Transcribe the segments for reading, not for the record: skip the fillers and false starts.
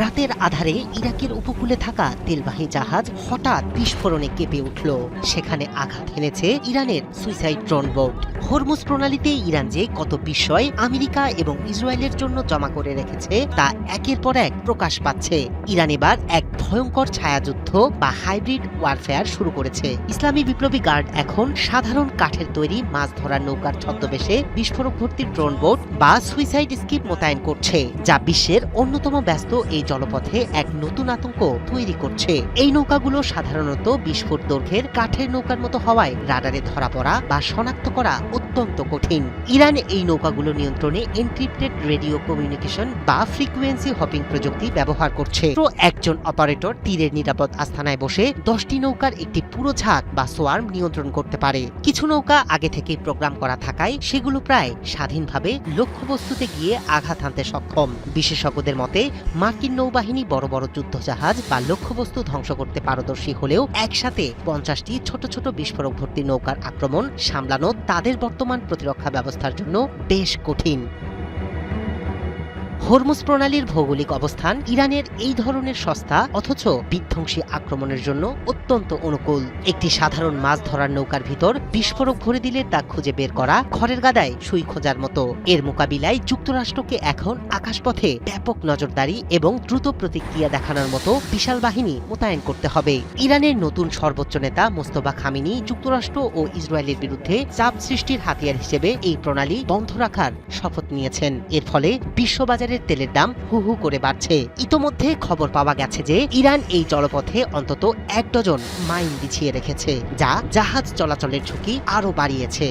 রাতের আধারে ইরাকের উপকূলে থাকা তেলবাহী জাহাজ হঠাৎ বিস্ফোরণে কেঁপে উঠল। সেখানে আঘাত হেনেছে ইরানের সুইসাইড ড্রোন বোট। হরমুজ প্রণালীতে ইরান যে কত বিস্ময় আমেরিকা এবং ইসরায়েলের জন্য জমা করে রেখেছে তা একের পর এক প্রকাশ পাচ্ছে। ইরান এবার এক ভয়ঙ্কর ছায়াযুদ্ধ বা হাইব্রিড ওয়ারফেয়ার শুরু করেছে। ইসলামী বিপ্লবী গার্ড এখন সাধারণ কাঠের তৈরি মাছ ধরার নৌকার ছদ্মবেশে বিস্ফোরক ভর্তি ড্রোন বোট বা সুইসাইড স্কিপ মোতায়েন করছে, যা বিশ্বের অন্যতম ব্যস্ত এই জলপথে এক নতুন আতঙ্ক তৈরি করছে। এই নৌকাগুলো সাধারণত 20 ফুট দৈর্ঘ্যের কাঠের নৌকার মতো হওয়ায় রাডারে ধরা পড়া বা শনাক্ত করা অত্যন্ত কঠিন। ইরান এই নৌকাগুলো নিয়ন্ত্রণে এনক্রিপ্টেড রেডিও কমিউনিকেশন বা ফ্রিকোয়েন্সি হপিং প্রযুক্তি ব্যবহার করছে। একজন অপারেটর তীরের নিরাপদ আস্তানায় বসে 10টি নৌকার একটি পুরো ঝাঁক বা সোয়ার্ম নিয়ন্ত্রণ করতে পারে। কিছু নৌকা আগে থেকেই প্রোগ্রাম করা থাকায় সেগুলো প্রায় স্বাধীনভাবে লক্ষ্যবস্তুতে গিয়ে আঘাত হানতে সক্ষম। বিশেষজ্ঞদের মতে মার্কিন নৌবাহিনী বড় বড় যুদ্ধজাহাজ বা লক্ষ্যবস্তু ধ্বংস করতে পারদর্শী হলেও একসাথে 50টি ছোট ছোট বিস্ফোরক ভর্তি নৌকার আক্রমণ সামলানো তাদের বর্তমান প্রতিরক্ষা ব্যবস্থার জন্য বেশ কঠিন। হরমুজ প্রণালীর ভৌগোলিক অবস্থান ইরানের এই ধরনের সস্তা অথচ বিধ্বংসী আক্রমণের জন্য অত্যন্ত অনুকূল। একটি সাধারণ মাছ ধরার নৌকার ভিতর বিস্ফোরক ভরে দিলে তা খুঁজে বের করা খড়ের গাদায় সুই খোঁজার মতো। এর মোকাবিলায় যুক্তরাষ্ট্রকে এখন আকাশপথে ব্যাপক নজরদারি এবং দ্রুত প্রতিক্রিয়া দেখানোর মতো বিশাল বাহিনী মোতায়েন করতে হবে। ইরানের নতুন সর্বোচ্চ নেতা মোস্তফা খামেনি যুক্তরাষ্ট্র ও ইসরায়েলের বিরুদ্ধে চাপ সৃষ্টির হাতিয়ার হিসেবে এই প্রণালী বন্ধ রাখার শপথ নিয়েছেন। এর ফলে বিশ্ববাজারে তেলের দাম হু হু করে বাড়ছে। ইতোমধ্যে খবর পাওয়া গেছে যে ইরান এই জলপথে অন্তত 1 ডজন মাইন বিছিয়ে রেখেছে, যা জাহাজ চলাচলের ঝুঁকি আরও বাড়িয়েছে।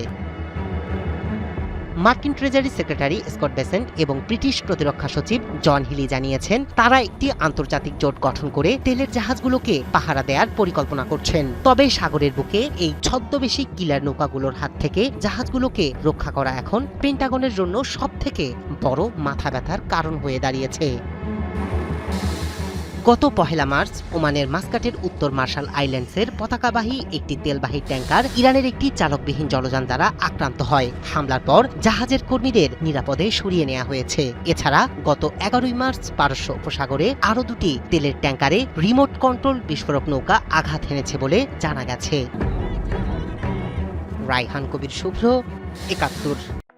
মার্কিন ট্রেজারি সেক্রেটারি স্কট বেসেন্ট এবং ব্রিটিশ প্রতিরক্ষা সচিব জন হিলি জানিয়েছেন তারা একটি আন্তর্জাতিক জোট গঠন করে তেলের জাহাজগুলোকে পাহারা দেওয়ার পরিকল্পনা করছেন। তবে সাগরের বুকে এই ছদ্মবেশী কিলার নৌকাগুলোর হাত থেকে জাহাজগুলোকে রক্ষা করা এখন পেন্টাগনের জন্য সবথেকে বড় মাথা ব্যথার কারণ হয়ে দাঁড়িয়েছে। গত 1 মার্চ ওমানের মাস্কাটের উত্তর মার্শাল আইল্যান্ডসের পতাকাবাহী একটি তেলবাহী ট্যাঙ্কার ইরানের একটি চালকবিহীন জলযান দ্বারা আক্রান্ত হয়। হামলার পর জাহাজের কর্মীদের নিরাপদে সরিয়ে নেওয়া হয়েছে। এছাড়া গত 11 মার্চ পারস্য উপসাগরে আরও 2টি তেলের ট্যাঙ্কারে রিমোট কন্ট্রোল বিস্ফোরক নৌকা আঘাত হেনেছে বলে জানা গেছে। রায়হান কবির শুভ্র, 71।